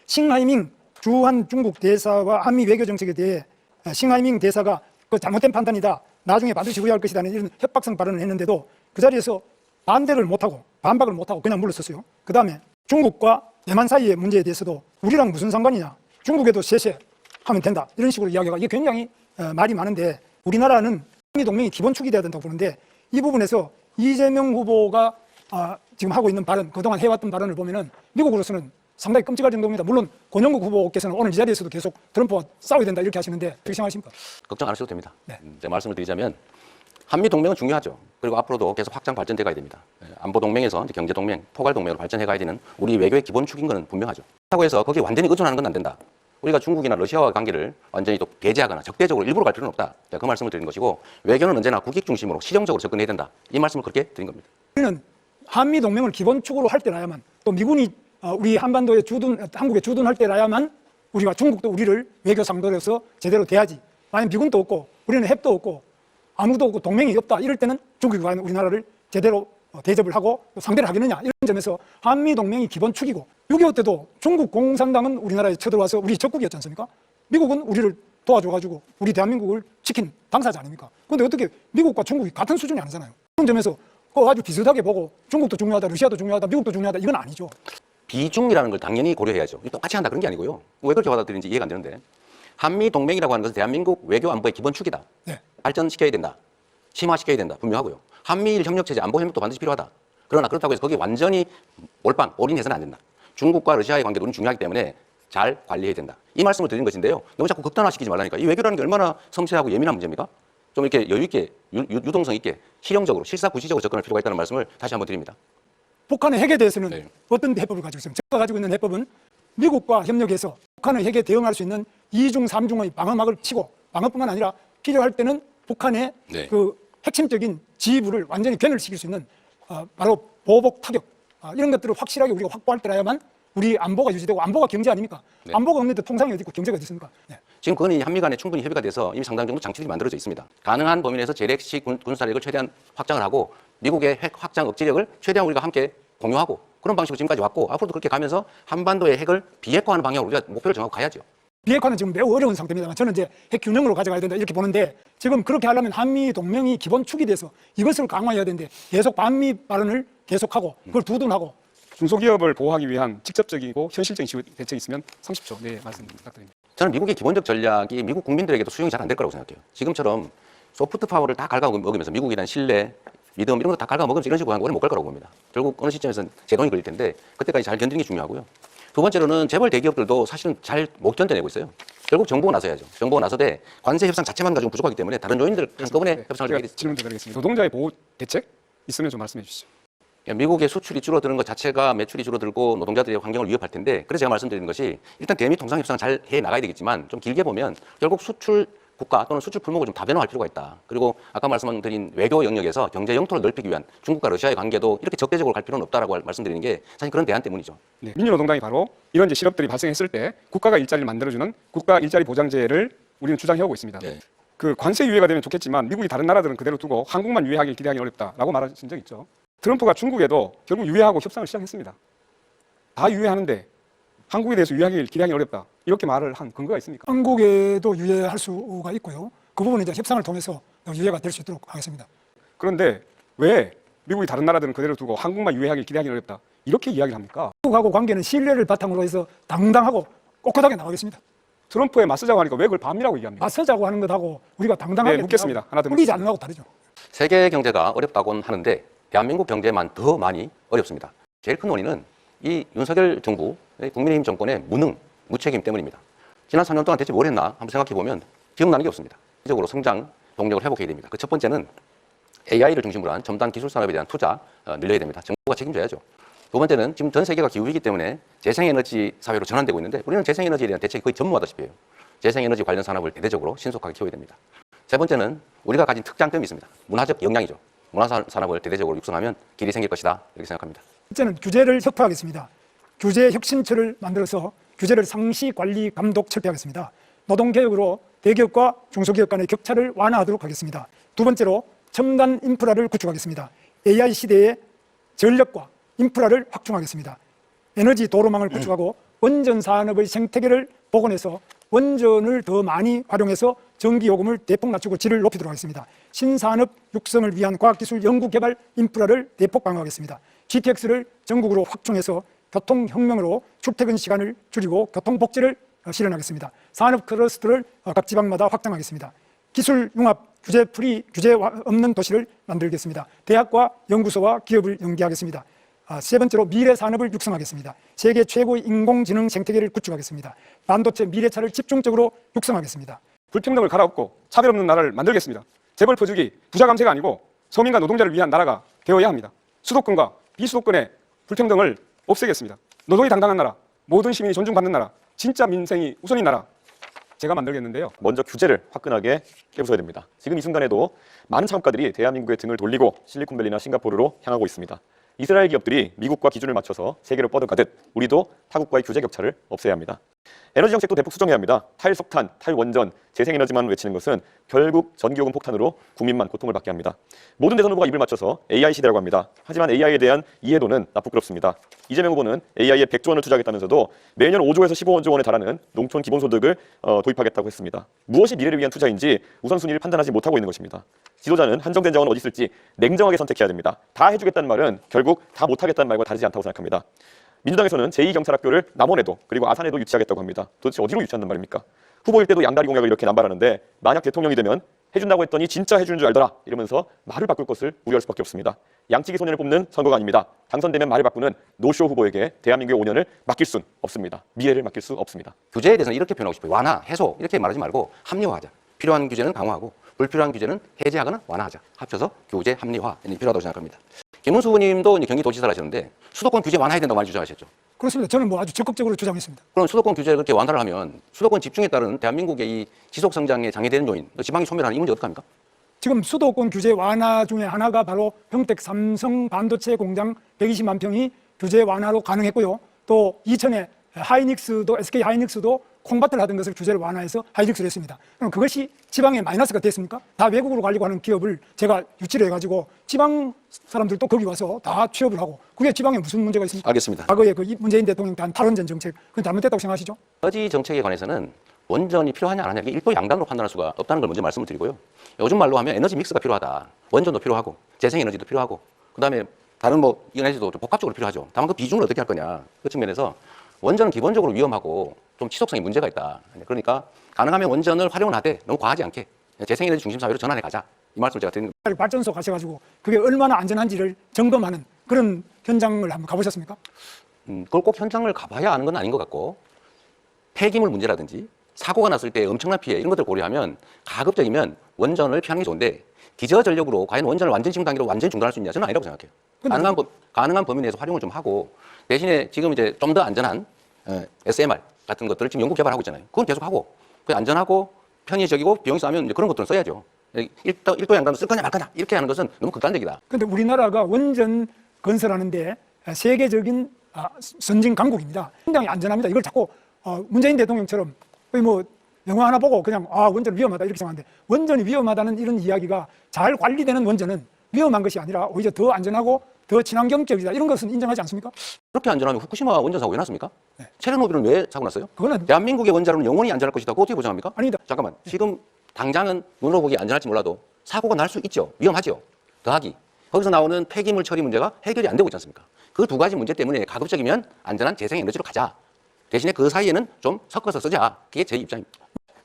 싱하이밍 주한 중국 대사와 한미 외교 정책에 대해 싱하이밍 대사가 그 잘못된 판단이다. 나중에 반드시 후회할 것이라는 이런 협박성 발언을 했는데도 그 자리에서 반대를 못하고 반박을 못하고 그냥 물러섰어요. 그 다음에 중국과 대만 사이의 문제에 대해서도 우리랑 무슨 상관이냐. 중국에도 셰셰 하면 된다. 이런 식으로 이야기가 이게 굉장히 말이 많은데 우리나라는 한미 동맹이 기본축이 돼야 된다고 보는데 이 부분에서 이재명 후보가 지금 하고 있는 발언, 그동안 해왔던 발언을 보면은 미국으로서는 상당히 끔찍할 정도입니다. 물론 권영국 후보께서는 오늘 이 자리에서도 계속 트럼프와 싸워야 된다 이렇게 하시는데 어떻게 생각하십니까? 걱정 안 하셔도 됩니다. 네. 이제 말씀을 드리자면 한미 동맹은 중요하죠. 그리고 앞으로도 계속 확장 발전돼 가야 됩니다. 안보 동맹에서 이제 경제 동맹, 포괄 동맹으로 발전해 가야 되는 우리 외교의 기본축인 것은 분명하죠. 그렇다고 해서 거기에 완전히 의존하는 건 안 된다. 우리가 중국이나 러시아와 관계를 완전히 또 배제하거나 적대적으로 일부러 갈 필요는 없다. 그 말씀을 드리는 것이고 외교는 언제나 국익 중심으로 실용적으로 접근해야 된다. 이 말씀을 그렇게 드린 겁니다. 우리는 한미 동맹을 기본축으로 할 때라야만 또 미군이 우리 한반도에 한국에 주둔할 때라야만 우리가 중국도 우리를 외교 상도로서 제대로 대하지. 만약 미군도 없고 우리는 핵도 없고 아무도 없고 동맹이 없다. 이럴 때는 중국이 과연 우리나라를 제대로 대접을 하고 상대를 하겠느냐. 이런 점에서 한미 동맹이 기본축이고 6.25 때도 중국 공산당은 우리나라에 쳐들어와서 우리 적국이었지 않습니까? 미국은 우리를 도와줘가지고 우리 대한민국을 지킨 당사자 아닙니까? 그런데 어떻게 미국과 중국이 같은 수준이 아니잖아요. 그런 점에서 아주 비슷하게 보고 중국도 중요하다, 러시아도 중요하다, 미국도 중요하다 이건 아니죠. 비중이라는 걸 당연히 고려해야죠. 똑같이 한다 그런 게 아니고요. 왜 그렇게 받아들이는지 이해가 안 되는데 한미 동맹이라고 하는 것은 대한민국 외교 안보의 기본축이다. 네. 발전시켜야 된다. 심화시켜야 된다. 분명하고요. 한미일 협력체제 안보 협력도 반드시 필요하다. 그러나 그렇다고 해서 거기에 완전히 몰빵, 올인해서는 안 된다. 중국과 러시아의 관계도 우리는 중요하기 때문에 잘 관리해야 된다. 이 말씀을 드리는 것인데요. 너무 자꾸 극단화시키지 말라니까. 이 외교라는 게 얼마나 섬세하고 예민한 문제입니까? 좀 이렇게 여유 있게, 유동성 있게, 실용적으로, 실사구시적으로 접근할 필요가 있다는 말씀을 다시 한번 드립니다. 북한의 핵에 대해서는 네. 어떤 해법을 가지고 있습니까? 제가 가지고 있는 해법은 미국과 협력해서 북한의 핵에 대응할 수 있는 2중, 3중의 방어막을 치고 방어뿐만 아니라 필요할 때는 북한의 네. 그 핵심적인 지휘부를 완전히 괴멸시킬 수 있는 바로 보복 타격 이런 것들을 확실하게 우리가 확보할 때라야만 우리 안보가 유지되고 안보가 경제 아닙니까? 네. 안보가 없는데 통상이 어디 있고 경제가 어디 있습니까? 네. 지금 그건 이 한미 간에 충분히 협의가 돼서 이미 상당 정도 장치들이 만들어져 있습니다. 가능한 범위 내에서 재래식 군사력을 최대한 확장을 하고 미국의 핵 확장 억지력을 최대한 우리가 함께 공유하고 그런 방식으로 지금까지 왔고 앞으로도 그렇게 가면서 한반도의 핵을 비핵화하는 방향으로 우리가 목표를 정하고 가야죠. 비핵화는 지금 매우 어려운 상태입니다만 저는 이제 핵 균형으로 가져가야 된다 이렇게 보는데 지금 그렇게 하려면 한미 동맹이 기본축이 돼서 이것을 강화해야 되는데 계속 반미 발언을 계속하고 그걸 두둔하고 중소기업을 보호하기 위한 직접적이고 현실적인 대책이 있으면 30초 네 말씀 부탁드립니다. 저는 미국의 기본적 전략이 미국 국민들에게도 수용이 잘 안 될 거라고 생각해요. 지금처럼 소프트 파워를 다 갉아먹으면서 미국에 대한 신뢰, 믿음 이런 거 다 갉아먹으면서 이런 식으로 하는 거 오래 못 갈 거라고 봅니다. 결국 어느 시점에서는 제동이 걸릴 텐데 그때까지 잘 견디는 게 중요하고요. 두 번째로는 재벌 대기업들도 사실은 잘 못 견뎌내고 있어요. 결국 정부가 나서야죠. 정부가 나서되 관세 협상 자체만 가지고 부족하기 때문에 다른 요인들 한꺼번에 협상을 제가 하게 됐습니다. 질문 드리겠습니다. 노동자의 보호 대책 있으면 좀 말씀해 주시죠. 미국의 수출이 줄어드는 것 자체가 매출이 줄어들고 노동자들의 환경을 위협할 텐데 그래서 제가 말씀드리는 것이 일단 대미 통상 협상 잘 해 나가야 되겠지만 좀 길게 보면 결국 수출 국가 또는 수출 품목을 좀 다변화할 필요가 있다. 그리고 아까 말씀드린 외교 영역에서 경제 영토를 넓히기 위한 중국과 러시아의 관계도 이렇게 적대적으로 갈 필요는 없다라고 말씀드리는 게 사실 그런 대안 때문이죠. 네. 민주노동당이 바로 이런 이제 실업들이 발생했을 때 국가가 일자리를 만들어주는 국가 일자리 보장제를 우리는 주장해오고 있습니다. 네. 그 관세 유예가 되면 좋겠지만 미국이 다른 나라들은 그대로 두고 한국만 유예하길 기대하기 어렵다라고 말하신 적 있죠. 트럼프가 중국에도 결국 유예하고 협상을 시작했습니다. 다 유예하는데 한국에 대해서 유예하길 기대하기 어렵다. 이렇게 말을 한 근거가 있습니까? 한국에도 유예할 수가 있고요. 그 부분은 이제 협상을 통해서 유예가 될 수 있도록 하겠습니다. 그런데 왜 미국이 다른 나라들은 그대로 두고 한국만 유예하길 기대하기 어렵다. 이렇게 이야기를 합니까? 한국하고 관계는 신뢰를 바탕으로 해서 당당하고 꼿꼿하게 나가겠습니다. 트럼프에 맞서자고 하니까 왜 그걸 반미라고 얘기합니까? 맞서자고 하는 것하고 우리가 당당하게 네, 묻겠습니다. 하나 더 우리지 않는 거하고 다르죠. 세계 경제가 어렵다고는 하는데 대한민국 경제만 더 많이 어렵습니다. 제일 큰 원인은 이 윤석열 정부, 국민의힘 정권의 무능, 무책임 때문입니다. 지난 3년 동안 대체 뭘 했나 한번 생각해 보면 기억나는 게 없습니다. 적으로 성장 동력을 회복해야 됩니다. 그 첫 번째는 AI를 중심으로 한 첨단 기술 산업에 대한 투자 늘려야 됩니다. 정부가 책임져야죠. 두 번째는 지금 전 세계가 기후위기 때문에 재생에너지 사회로 전환되고 있는데 우리는 재생에너지에 대한 대책이 거의 전무하다시피 해요. 재생에너지 관련 산업을 대대적으로 신속하게 키워야 됩니다. 세 번째는 우리가 가진 특장점이 있습니다. 문화적 역량이죠. 문화산업을 대대적으로 육성하면 길이 생길 것이다 이렇게 생각합니다. 첫째는 규제를 혁파하겠습니다. 규제 혁신처를 만들어서 규제를 상시 관리 감독 철폐하겠습니다. 노동개혁으로 대기업과 중소기업 간의 격차를 완화하도록 하겠습니다. 두 번째로 첨단 인프라를 구축하겠습니다. AI 시대의 전력과 인프라를 확충하겠습니다. 에너지 도로망을 구축하고 원전 산업의 생태계를 복원해서 원전을 더 많이 활용해서 전기요금을 대폭 낮추고 질을 높이도록 하겠습니다. 신산업 육성을 위한 과학기술 연구개발 인프라를 대폭 강화하겠습니다. GTX를 전국으로 확충해서 교통혁명으로 출퇴근 시간을 줄이고 교통복지를 실현하겠습니다. 산업 클러스터를 각 지방마다 확장하겠습니다. 기술 융합, 규제 프리, 규제 없는 도시를 만들겠습니다. 대학과 연구소와 기업을 연계하겠습니다. 세 번째로 미래 산업을 육성하겠습니다. 세계 최고의 인공지능 생태계를 구축하겠습니다. 반도체 미래차를 집중적으로 육성하겠습니다. 불평등을 갈아엎고 차별 없는 나라를 만들겠습니다. 재벌 퍼주기, 부자 감세가 아니고 서민과 노동자를 위한 나라가 되어야 합니다. 수도권과 비수도권의 불평등을 없애겠습니다. 노동이 당당한 나라, 모든 시민이 존중받는 나라, 진짜 민생이 우선인 나라 제가 만들겠는데요. 먼저 규제를 화끈하게 깨부숴야 됩니다. 지금 이 순간에도 많은 창업가들이 대한민국의 등을 돌리고 실리콘밸리나 싱가포르로 향하고 있습니다. 이스라엘 기업들이 미국과 기준을 맞춰서 세계로 뻗어가듯 우리도 타국과의 규제 격차를 없애야 합니다. 에너지 정책도 대폭 수정해야 합니다. 탈석탄, 탈원전, 재생에너지만 외치는 것은 결국 전기요금 폭탄으로 국민만 고통을 받게 합니다. 모든 대선 후보가 입을 맞춰서 AI 시대라고 합니다. 하지만 AI에 대한 이해도는 나쁘끄럽습니다. 이재명 후보는 AI에 100조 원을 투자하겠다면서도 매년 5조에서 15조 원에 달하는 농촌 기본소득을 도입하겠다고 했습니다. 무엇이 미래를 위한 투자인지 우선순위를 판단하지 못하고 있는 것입니다. 지도자는 한정된 자원은 어디 있을지 냉정하게 선택해야 됩니다. 다 해주겠다는 말은 결국 다 못하겠다는 말과 다르지 않다고 생각합니다. 민주당에서는 제2경찰학교를 남원에도 그리고 아산에도 유치하겠다고 합니다. 도대체 어디로 유치한단 말입니까? 후보일 때도 양다리 공약을 이렇게 남발하는데 만약 대통령이 되면 해준다고 했더니 진짜 해주는 줄 알더라 이러면서 말을 바꿀 것을 우려할 수밖에 없습니다. 양치기 소년을 뽑는 선거가 아닙니다. 당선되면 말을 바꾸는 노쇼 후보에게 대한민국의 5년을 맡길 순 없습니다. 미래를 맡길 수 없습니다. 규제에 대해서는 이렇게 표현하고 싶어요. 완화, 해소 이렇게 말하지 말고 합리화하자. 필요한 규제는 강화하고 불필요한 규제는 해제하거나 완화하자. 합쳐서 규제 합리화 필요하다고 생각합니다. 김문수 후보님도 이제 경기도지사를 하셨는데 수도권 규제 완화해야 된다고 많이 주장하셨죠. 그렇습니다. 저는 아주 적극적으로 주장했습니다. 그럼 수도권 규제를 그렇게 완화를 하면 수도권 집중에 따른 대한민국의 이 지속 성장에 장애되는 요인, 지방이 소멸하는 이 문제 어떡합니까? 지금 수도권 규제 완화 중에 하나가 바로 평택 삼성 반도체 공장 120만 평이 규제 완화로 가능했고요. 또 이천에 하이닉스도 SK 하이닉스도 콩밭을 하던 것을 규제를 완화해서 하이닉스를 했습니다. 그럼 그것이 지방에 마이너스가 됐습니까? 다 외국으로 가려고 하는 기업을 제가 유치를 해가지고 지방 사람들도 거기 와서 다 취업을 하고 그게 지방에 무슨 문제가 있습니까? 알겠습니다. 과거에 그 문재인 대통령 단 탈원전 정책 그건 잘못됐다고 생각하시죠? 에너지 정책에 관해서는 원전이 필요하냐 안 하냐 이게 일도 양당으로 판단할 수가 없다는 걸 먼저 말씀을 드리고요. 요즘 말로 하면 에너지 믹스가 필요하다. 원전도 필요하고 재생에너지도 필요하고 그다음에 다른 에너지도 좀 복합적으로 필요하죠. 다만 그 비중을 어떻게 할 거냐 그 측면에서 원전은 기본적으로 위험하고 좀 지속성에 문제가 있다. 그러니까 가능하면 원전을 활용을 하되 너무 과하지 않게 재생에너지 중심 사회로 전환해 가자. 이 말씀을 제가 드린 겁니다. 발전소 가셔가지고 그게 얼마나 안전한지를 점검하는 그런 현장을 한번 가보셨습니까? 그걸 꼭 현장을 가봐야 아는 건 아닌 것 같고 폐기물 문제라든지 사고가 났을 때 엄청난 피해 이런 것들 고려하면 가급적이면 원전을 피하는 게 좋은데 기저전력으로 과연 원전을 완전 지금 단계로 완전히 중단할 수 있냐 저는 아니라고 생각해요. 가능한 범위 내에서 활용을 좀 하고 대신에 지금 이제 좀 더 안전한 SMR 같은 것들을 지금 연구 개발하고 있잖아요. 그건 계속 하고 그 안전하고 편의적이고 비용이 싸면 그런 것들은 써야죠. 1도 양단을 쓸 거냐 말 거냐 이렇게 하는 것은 너무 극단적이다. 그런데 우리나라가 원전 건설하는데 세계적인 선진 강국입니다. 굉장히 안전합니다. 이걸 자꾸 문재인 대통령처럼 거의 뭐 영화 하나 보고 그냥 원전 위험하다 이렇게 생각하는데 원전이 위험하다는 이런 이야기가 잘 관리되는 원전은 위험한 것이 아니라 오히려 더 안전하고 더 친환경적이다 이런 것은 인정하지 않습니까? 그렇게 안전하면 후쿠시마 원전 사고 왜 났습니까? 체르노빌은 왜 사고 났어요? 그거는 대한민국의 원자로는 영원히 안전할 것이다. 그거 어떻게 보장합니까? 아니다. 잠깐만. 지금 당장은 눈으로 보기 안전할지 몰라도 사고가 날 수 있죠. 위험하죠. 더하기 거기서 나오는 폐기물 처리 문제가 해결이 안 되고 있지 않습니까? 그 두 가지 문제 때문에 가급적이면 안전한 재생에너지로 가자. 대신에 그 사이에는 좀 섞어서 쓰자. 그게 제 입장입니다.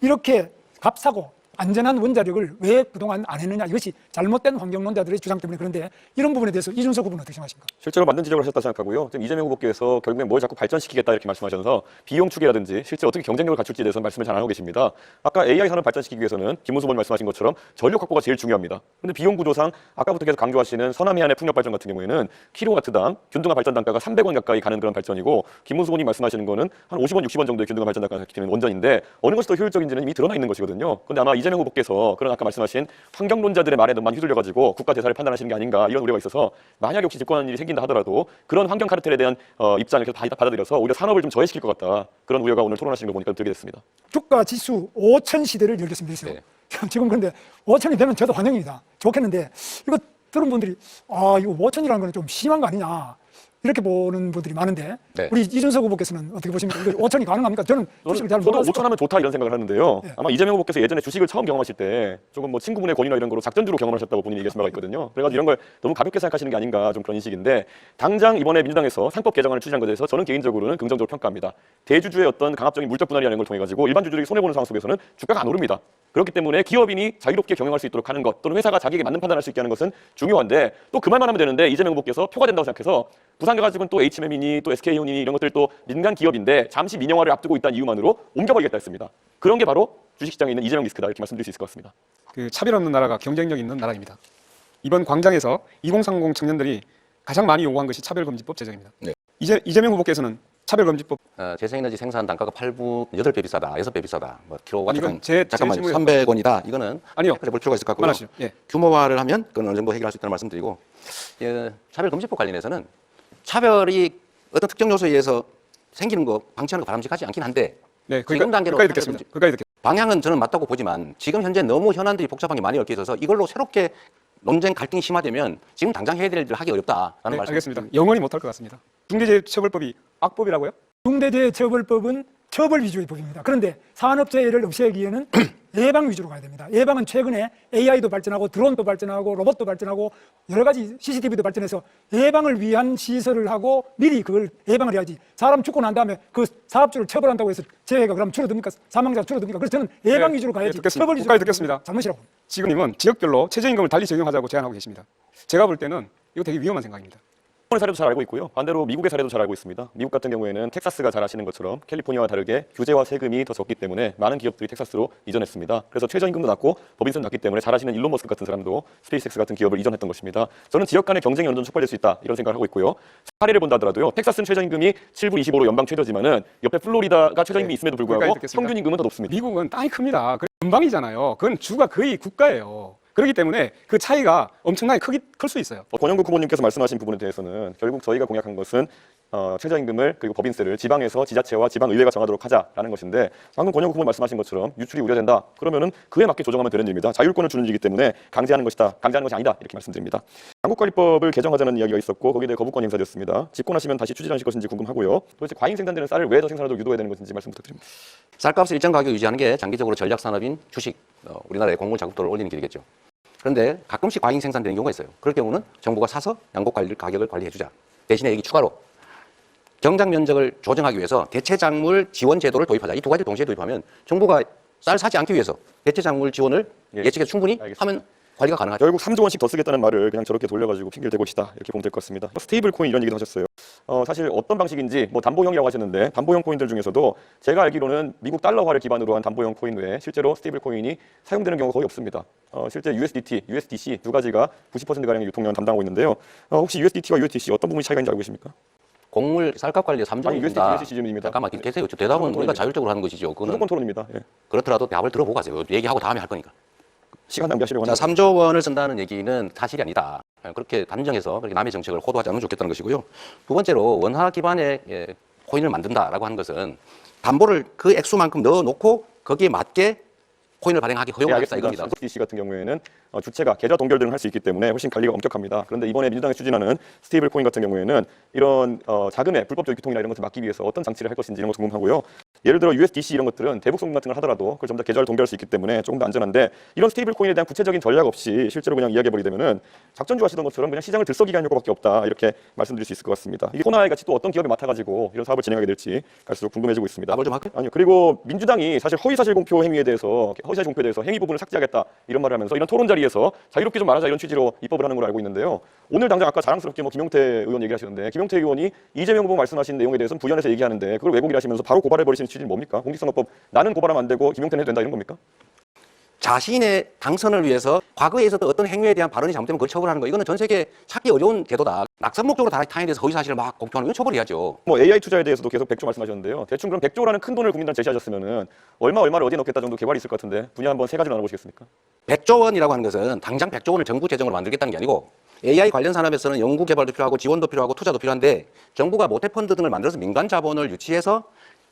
이렇게 값싸고 안전한 원자력을 왜 그동안 안 했느냐 이것이 잘못된 환경론자들의 주장 때문에 그런데 이런 부분에 대해서 이준석 후보는 어떻게 생각하십니까? 실제로 맞는 지적을 하셨다 생각하고요. 지금 이재명 후보께서 결국엔 뭘 자꾸 발전시키겠다 이렇게 말씀하셔서 비용 추계라든지 실제 어떻게 경쟁력을 갖출지에 대해서 말씀을 잘 안 하고 계십니다. 아까 AI 산업 발전시키기 위해서는 김문수 의원 말씀하신 것처럼 전력 확보가 제일 중요합니다. 그런데 비용 구조상 아까부터 계속 강조하시는 서남해안의 풍력 발전 같은 경우에는 킬로와트당 균등화 발전 단가가 300원 가까이 가는 그런 발전이고 김문수 의원이 말씀하시는 거는 한 50원, 60원 정도의 균등화 발전 단가가 되는 원전인데 어느 것이 더 효율적인지는 이미 드러나 있는 것이거든요. 그런데 아마 이재명 후보께서 그런 아까 말씀하신 환경론자들의 말에만 휘둘려가지고 국가 대사를 판단하시는 게 아닌가 이런 우려가 있어서 만약 혹시 집권하는 일이 생긴다 하더라도 그런 환경 카르텔에 대한 입장을 계속 받아들여서 오히려 산업을 좀 저해시킬 것 같다. 그런 우려가 오늘 토론하시는 거 보니까 들게 됐습니다. 주가 지수 5천 시대를 열겠습니다. 네. 지금 그런데 5천이 되면 저도 환영입니다. 좋겠는데 이거 들은 분들이 이거 5천이라는 건 좀 심한 거 아니냐 이렇게 보는 분들이 많은데 네. 우리 이준석 후보께서는 어떻게 보십니까? 이거 5천이 가능합니까? 저는 주식을 잘 저도 몰라서 5천 하면 좋다 이런 생각을 하는데요. 네. 아마 이재명 후보께서 예전에 주식을 처음 경험하실 때 조금 뭐 친구분의 권유나 이런 거로 작전주로 경험하셨다고 본인이 얘기하신 바가 있거든요. 그래가지고 이런 걸 너무 가볍게 생각하시는 게 아닌가 좀 그런 인식인데 당장 이번에 민주당에서 상법 개정안을 추진한 것에 대해서 저는 개인적으로는 긍정적으로 평가합니다. 대주주의 어떤 강압적인 물적 분할이라는 걸 통해 가지고 일반 주주들이 손해 보는 상황 속에서는 주가가 안 오릅니다. 그렇기 때문에 기업인이 자유롭게 경영할 수 있도록 하는 것 또는 회사가 자기에게 맞는 판단할 수 있게 하는 것은 중요한데 또 그 말만 하면 되는데 이재명 후보께서 표가 된다고 생각해서 부산 가가지고는 또 HMM이니 또 SK온이니 이런 것들 또 민간 기업인데 잠시 민영화를 앞두고 있다는 이유만으로 옮겨버리겠다 했습니다. 그런 게 바로 주식시장에 있는 이재명 리스크다 이렇게 말씀드릴 수 있을 것 같습니다. 그 차별 없는 나라가 경쟁력 있는 나라입니다. 이번 광장에서 2030 청년들이 가장 많이 요구한 것이 차별금지법 제정입니다. 네. 이재명 후보께서는 차별금지법 재생에너지 생산 단가가 8분 8배 비싸다, 6배 비싸다. 뭐 킬로와트 이건 제 잠깐만요. 질문에- 300원이다. 이거는 아니요. 볼 필요가 있을 것 같고요. 그만하시죠. 예. 규모화를 하면 그건 어느 정도 해결할 수 있다는 말씀드리고 차별금지법 관련해서는 차별이 어떤 특정 요소에 의해서 생기는 거 방치하는 거 바람직하지 않긴 한데 네, 지금 단계로 거기까지 듣겠습니다. 거기까지 듣겠습니다. 방향은 저는 맞다고 보지만 지금 현재 너무 현안들이 복잡한 게 많이 얽혀 있어서 이걸로 새롭게 논쟁 갈등이 심화되면 지금 당장 해야 될 일을 하기 어렵다라는 네, 말씀. 알겠습니다. 영원히 못할 것 같습니다. 중대재해처벌법이 악법이라고요? 중대재해처벌법은 처벌 위주의 법입니다. 그런데 산업재해를 없애기에는 예방 위주로 가야 됩니다. 예방은 최근에 AI도 발전하고 드론도 발전하고 로봇도 발전하고 여러 가지 CCTV도 발전해서 예방을 위한 시설을 하고 미리 그걸 예방을 해야지. 사람 죽고 난 다음에 그 사업주를 처벌한다고 해서 재해가 그럼 줄어듭니까? 사망자가 줄어듭니까? 그래서 저는 예방 네, 위주로 가야지. 듣겠습니다. 처벌 위주로 국가에 듣겠습니다. 잘못이라고. 지금님은 지역별로 최저임금을 달리 적용하자고 제안하고 계십니다. 제가 볼 때는 이거 되게 위험한 생각입니다. 일본의 사례도 잘 알고 있고요. 반대로 미국의 사례도 잘 알고 있습니다. 미국 같은 경우에는 텍사스가 잘 아시는 것처럼 캘리포니아와 다르게 규제와 세금이 더 적기 때문에 많은 기업들이 텍사스로 이전했습니다. 그래서 최저임금도 낮고 법인세도 낮기 때문에 잘 아시는 일론 머스크 같은 사람도 스페이스X 같은 기업을 이전했던 것입니다. 저는 지역 간의 경쟁이 어느 정도 촉발될 수 있다 이런 생각을 하고 있고요. 사례를 본다 하더라도요. 텍사스는 최저임금이 7불 25로 연방 최저지만은 옆에 플로리다가 최저임금이 있음에도 불구하고 거기까지 듣겠습니다. 평균 임금은 더 높습니다. 미국은 땅이 큽니다. 연방이잖아요. 그건 주가 거의 국가예요. 그렇기 때문에 그 차이가 엄청나게 클 수 있어요. 권영국 후보님께서 말씀하신 부분에 대해서는 결국 저희가 공약한 것은 최저임금을 그리고 법인세를 지방에서 지자체와 지방의회가 정하도록 하자라는 것인데 방금 권영국 후보 말씀하신 것처럼 유출이 우려된다. 그러면은 그에 맞게 조정하면 되는 일입니다. 자율권을 주는 일이기 때문에 강제하는 것이다. 강제하는 것이 아니다. 이렇게 말씀드립니다. 한국관리법을 개정하자는 이야기가 있었고 거기에 대해 거부권이 행사됐습니다. 집권하시면 다시 추진하실 것인지 궁금하고요. 도대체 과잉 생산되는 쌀을 왜 더 생산하도록 유도해야 되는 것인지 말씀 부탁드립니다. 쌀값을 일정 가격 유지하는 게 장기적으로 전략 산업인 주식, 우리나라의 곡물 자급도를 올리는 길이겠죠. 그런데 가끔씩 과잉 생산되는 경우가 있어요. 그럴 경우는 정부가 사서 양곡 가격을 관리해주자. 대신에 여기 추가로 경작 면적을 조정하기 위해서 대체작물 지원 제도를 도입하자. 이 두 가지 동시에 도입하면 정부가 쌀 사지 않기 위해서 대체작물 지원을 예측에 충분히 알겠습니다. 하면 관리가 가능하죠. 결국 3조 원씩 더 쓰겠다는 말을 그냥 저렇게 돌려가지고 핑계를 대고 있다 이렇게 보면 될 것 같습니다. 스테이블 코인 이런 얘기도 하셨어요. 사실 어떤 방식인지 뭐 담보형이라고 하셨는데 담보형 코인들 중에서도 제가 알기로는 미국 달러화를 기반으로 한 담보형 코인 외에 실제로 스테이블 코인이 사용되는 경우가 거의 없습니다. 실제 USDT, USDC 두 가지가 90%가량의 유통량을 담당하고 있는데요. 혹시 USDT와 USDC 어떤 부분이 차이가 있는지 알고 계십니까? 곡물 쌀값 관리 3종입니다. USDC 기준입니다. 잠깐만 계세요. 대답은 우리가 자율적으로 하는 것이죠. 그거는 무조건 토론입니다. 예. 그렇더라도 답을 들어보고 가세요. 얘기하고 다음에 할 거니까. 시간 낭비하시려고 자, 하는 3조 원을 쓴다는 얘기는 사실이 아니다. 그렇게 단정해서 그렇게 남의 정책을 호도하지 않으면 좋겠다는 것이고요. 두 번째로 원화 기반의 코인을 만든다라고 하는 것은 담보를 그 액수만큼 넣어놓고 거기에 맞게 코인을 발행하기 허용하겠다 이겁니다. USDC 같은 경우에는 주체가 계좌 동결 등을 할 수 있기 때문에 훨씬 관리가 엄격합니다. 그런데 이번에 민주당이 추진하는 스테이블 코인 같은 경우에는 이런 자금의 불법적 유통이나 이런 것을 막기 위해서 어떤 장치를 할 것인지 이런 것 궁금하고요. 예를 들어 USDC 이런 것들은 대북 송금 같은 걸 하더라도 그걸 전부 다 계좌를 동결할 수 있기 때문에 조금 더 안전한데 이런 스테이블 코인에 대한 구체적인 전략 없이 실제로 그냥 이야기해버리게 되면은 작전주 하시던 것처럼 그냥 시장을 들썩이게 하는 효과밖에 없다 이렇게 말씀드릴 수 있을 것 같습니다. 이게 호나이 같이 또 어떤 기업이 맡아가지고 이런 사업을 진행하게 될지 갈수록 궁금해지고 있습니다. 답을 좀 할까요? 아니요. 그리고 민주당이 사실 허위사실 공표 행위에 대해서 허위사실 공표에 대해서 행위 부분을 삭제하겠다 이런 말을 하면서 이런 토론 자리에서 자유롭게 좀 말하자 이런 취지로 입법을 하는 걸로 알고 있는데요. 오늘 당장 아까 자랑스럽게 뭐 김용태 의원 얘기하시는데 김용태 의원이 이재명 후보 말씀하신 내용에 대해서는 부연해서 얘기하는데 그걸 왜곡이라 하시면서 바로 고발해 버리시는 취지는 뭡니까? 공직선거법 나는 고발하면 안 되고 김용태는 해도 된다 이런 겁니까? 자신의 당선을 위해서 과거에 있었던 어떤 행위에 대한 발언이 잘못되면 그걸 처벌하는 거 이거는 전 세계 찾기 어려운 제도다. 낙선 목적으로 타인에 대해서 허위사실을 막 공표하는 건 처벌해야죠. 뭐 AI 투자에 대해서도 계속 100조 말씀하셨는데요. 대충 그럼 100조라는 큰 돈을 국민들한테 제시하셨으면은 얼마를 어디에 넣겠다 정도 개발이 있을 것 같은데 분야 한번 세 가지로 나눠보시겠습니까? 100조 원이라고 하는 것은 당장 100조 원을 정부 재정으로 만들겠다는 게 아니고 AI 관련 산업에서는 연구 개발도 필요하고 지원도 필요하고 투자도 필요한데 정부가 모태펀드 등을 만들어서 민간 자본을 유치해서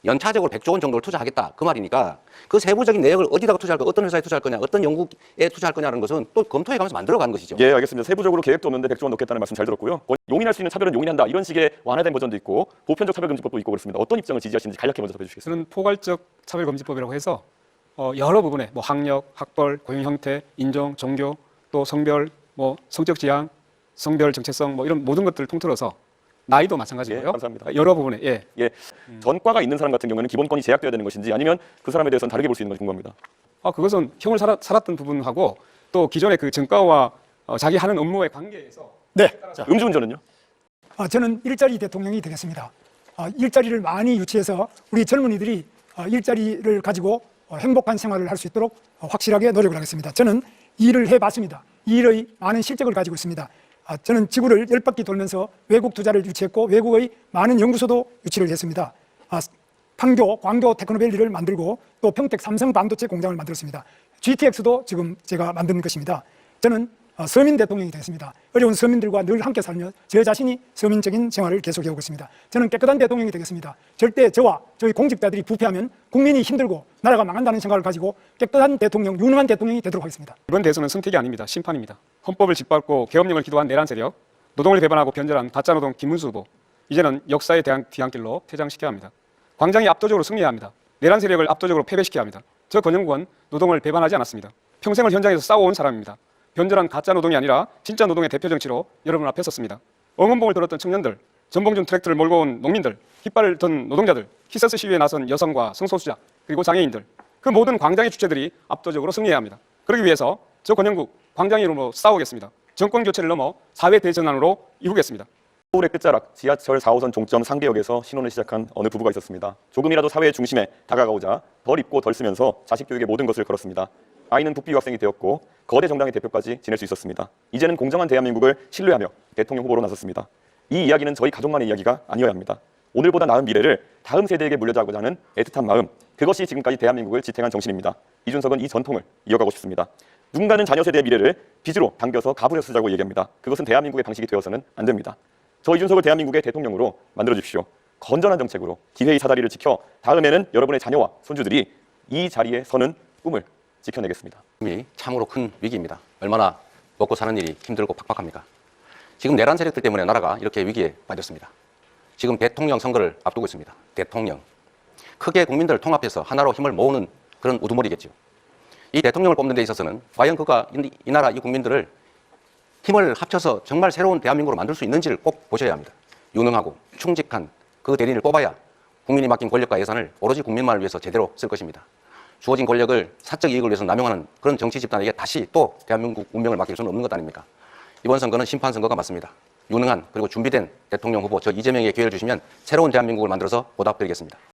연차적으로 100조 원 정도를 투자하겠다 그 말이니까 그 세부적인 내역을 어디다가 투자할 거냐, 어떤 회사에 투자할 거냐, 어떤 연구에 투자할 거냐는 것은 또 검토해가면서 만들어가는 것이죠. 예, 알겠습니다. 세부적으로 계획도 없는데 100조 원 넣겠다는 말씀 잘 들었고요. 용인할 수 있는 차별은 용인한다 이런 식의 완화된 버전도 있고 보편적 차별금지법도 있고 그렇습니다. 어떤 입장을 지지하시는지 간략히 먼저 답해주시겠습니까? 저는 포괄적 차별금지법이라고 해서 여러 부분에 뭐 학력, 학벌, 고용 형태, 인종, 종교, 또 성별, 뭐 성적 지향, 성별 정체성 뭐 이런 모든 것들을 통틀어서 나이도 마찬가지고요. 예, 감사합니다. 여러 부분에 예. 전과가 있는 사람 같은 경우에는 기본권이 제약돼야 되는 것인지 아니면 그 사람에 대해서는 다르게 볼 수 있는 건지 궁금합니다. 그것은 형을 살았던 부분하고 또 기존의 그 전과와 자기 하는 업무의 관계에서 네. 자, 음주운전은요? 저는 일자리 대통령이 되겠습니다. 일자리를 많이 유치해서 우리 젊은이들이 일자리를 가지고 행복한 생활을 할 수 있도록 확실하게 노력을 하겠습니다. 저는 일을 해봤습니다. 이 일의 많은 실적을 가지고 있습니다. 저는 지구를 10바퀴 돌면서 외국 투자를 유치했고 외국의 많은 연구소도 유치를 했습니다. 판교, 광교 테크노밸리를 만들고 또 평택 삼성 반도체 공장을 만들었습니다. GTX도 지금 제가 만든 것입니다. 저는 서민 대통령이 되겠습니다. 어려운 서민들과 늘 함께 살며 저 자신이 서민적인 생활을 계속해오고 있습니다. 저는 깨끗한 대통령이 되겠습니다. 절대 저와 저희 공직자들이 부패하면 국민이 힘들고 나라가 망한다는 생각을 가지고 깨끗한 대통령, 유능한 대통령이 되도록 하겠습니다. 이번 대선은 선택이 아닙니다. 심판입니다. 헌법을 짓밟고 계엄령을 기도한 내란 세력, 노동을 배반하고 변절한 가짜노동 김문수 후보, 이제는 역사의 뒤안길로 퇴장시켜야 합니다. 광장이 압도적으로 승리해야 합니다. 내란 세력을 압도적으로 패배시켜야 합니다. 저 권영국은 노동을 배반하지 않았습니다. 평생을 현장에서 싸워온 사람입니다. 변절한 가짜 노동이 아니라 진짜 노동의 대표 정치로 여러분 앞에 섰습니다. 응원봉을 들었던 청년들, 전봉준 트랙터를 몰고 온 농민들, 깃발을 든 노동자들, 히서스 시위에 나선 여성과 성소수자, 그리고 장애인들, 그 모든 광장의 주체들이 압도적으로 승리해야 합니다. 그러기 위해서 저 권영국 광장 이름으로 싸우겠습니다. 정권 교체를 넘어 사회 대전환으로 이루겠습니다. 서울의 끝자락 지하철 4호선 종점 상계역에서 신혼을 시작한 어느 부부가 있었습니다. 조금이라도 사회의 중심에 다가가고자 덜 입고 덜 쓰면서 자식 교육에 모든 것을 걸었습니다. 아이는 북비 유학생이 되었고 거대 정당의 대표까지 지낼 수 있었습니다. 이제는 공정한 대한민국을 신뢰하며 대통령 후보로 나섰습니다. 이 이야기는 저희 가족만의 이야기가 아니어야 합니다. 오늘보다 나은 미래를 다음 세대에게 물려주고자 하는 애틋한 마음, 그것이 지금까지 대한민국을 지탱한 정신입니다. 이준석은 이 전통을 이어가고 싶습니다. 누군가는 자녀 세대의 미래를 빚으로 당겨서 가부려 쓰자고 얘기합니다. 그것은 대한민국의 방식이 되어서는 안 됩니다. 저 이준석을 대한민국의 대통령으로 만들어주십시오. 건전한 정책으로 기회의 사다리를 지켜 다음에는 여러분의 자녀와 손주들이 이 자리에 서는 꿈을 지켜내겠습니다. 참으로 큰 위기입니다. 얼마나 먹고 사는 일이 힘들고 팍팍합니까? 지금 내란 세력들 때문에 나라가 이렇게 위기에 빠졌습니다. 지금 대통령 선거를 앞두고 있습니다. 대통령. 크게 국민들을 통합해서 하나로 힘을 모으는 그런 우두머리겠죠. 이 대통령을 뽑는 데 있어서는 과연 그가 이 나라 이 국민들을 힘을 합쳐서 정말 새로운 대한민국으로 만들 수 있는지를 꼭 보셔야 합니다. 유능하고 충직한 그 대리인을 뽑아야 국민이 맡긴 권력과 예산을 오로지 국민만을 위해서 제대로 쓸 것입니다. 주어진 권력을 사적 이익을 위해서 남용하는 그런 정치 집단에게 다시 또 대한민국 운명을 맡길 수는 없는 것 아닙니까? 이번 선거는 심판 선거가 맞습니다. 유능한 그리고 준비된 대통령 후보 저 이재명에게 기회를 주시면 새로운 대한민국을 만들어서 보답드리겠습니다.